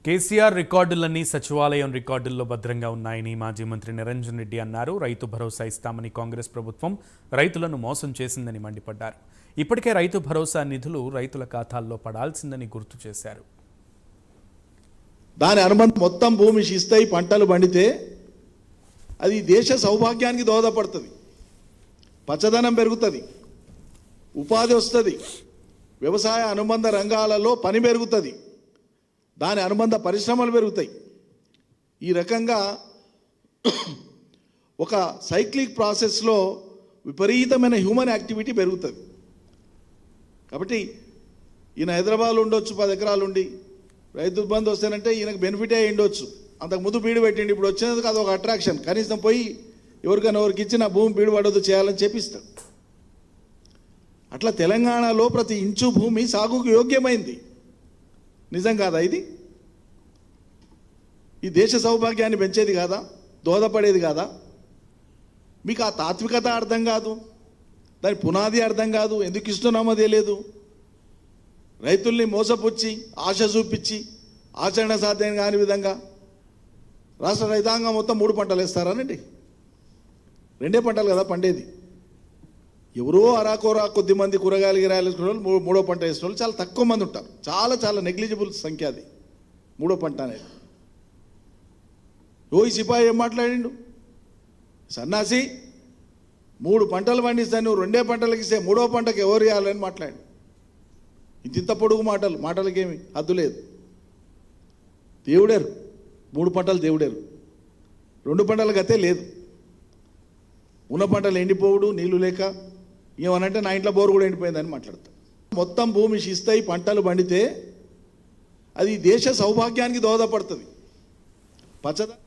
కేసీఆర్ రికార్డులన్నీ సచివాలయం రికార్డుల్లో భద్రంగా ఉన్నాయని మాజీ మంత్రి నిరంజన్ రెడ్డి అన్నారు. రైతు భరోసా ఇస్తామని కాంగ్రెస్ ప్రభుత్వం రైతులను మోసం చేసిందని మండిపడ్డారు. ఇప్పటికే రైతు భరోసా నిధులు రైతుల ఖాతాల్లో పడాల్సిందని గుర్తు చేశారు. దాని అనుబంధం మొత్తం భూమి శిస్తాయి, పంటలు పండితే అది దేశ సౌభాగ్యానికి దోహదపడుతుంది, పచ్చదనం పెరుగుతుంది, ఉపాధి వస్తుంది, వ్యవసాయ అనుబంధ రంగాలలో పని పెరుగుతుంది, దాని అనుబంధ పరిశ్రమలు పెరుగుతాయి. ఈ రకంగా ఒక సైక్లిక్ ప్రాసెస్లో విపరీతమైన హ్యూమన్ యాక్టివిటీ పెరుగుతుంది. కాబట్టి ఈయన హైదరాబాద్లో ఉండొచ్చు, 10 ఎకరాలు ఉండి రైతు బంధు వస్తేనంటే ఈయనకు బెనిఫిట్ అయ్యి ఉండొచ్చు. అంతకు ముందు బీడు పెట్టిండి, ఇప్పుడు వచ్చినందుకు అది ఒక అట్రాక్షన్. కనీసం పోయి ఎవరికైనా ఎవరికి ఇచ్చిన భూమి బీడు పడవద్దు చేయాలని చెప్పిస్తాడు. అట్లా తెలంగాణలో ప్రతి ఇంచు భూమి సాగుకు యోగ్యమైంది. నిజం కాదా ఇది? ఈ దేశ సౌభాగ్యాన్ని పెంచేది కాదా, దోహదపడేది కాదా? మీకు ఆ తాత్వికత అర్థం కాదు, దాని పునాది అర్థం కాదు, ఎందుకు ఇస్తున్నామో తెలియదు. రైతుల్ని మోసపుచ్చి ఆశ చూపించి ఆచరణ సాధ్యం కాని విధంగా రాష్ట్ర రైతాంగం మొత్తం 3 పంటలు వేస్తారానండి? 2 పంటలు కదా పండేది. ఎవరో అరాకోరా కొద్ది మంది కూరగాయలు గిరాయలు వేసుకునే వాళ్ళు 3వ పంట వేసిన వాళ్ళు చాలా తక్కువ మంది ఉంటారు. చాలా చాలా నెగ్లిజిబుల్ సంఖ్య అది 3వ పంట అనేది. ఈ సిపాయి ఏం మాట్లాడిండు? సన్నాసి 3 పంటలు పండిస్తాను, నువ్వు 2 పంటలకు ఇస్తే 3వ పంటకు ఎవరు ఇవ్వాలని మాట్లాడి. ఇంత పొడుగు మాటలకేమి హద్దు లేదు. దేవుడారు 3 పంటలు, దేవుడారు 2 పంటలకు అయితే లేదు. ఉన్న పంటలు ఎండిపోవుడు, నీళ్లు లేక ఏమనంటే నా ఇంట్లో బోరు కూడా ఎండిపోయిందని మాట్లాడతారు. మొత్తం భూమి శిస్తాయి, పంటలు పండితే అది దేశ సౌభాగ్యానికి దోహదపడుతుంది, పచ్చదనం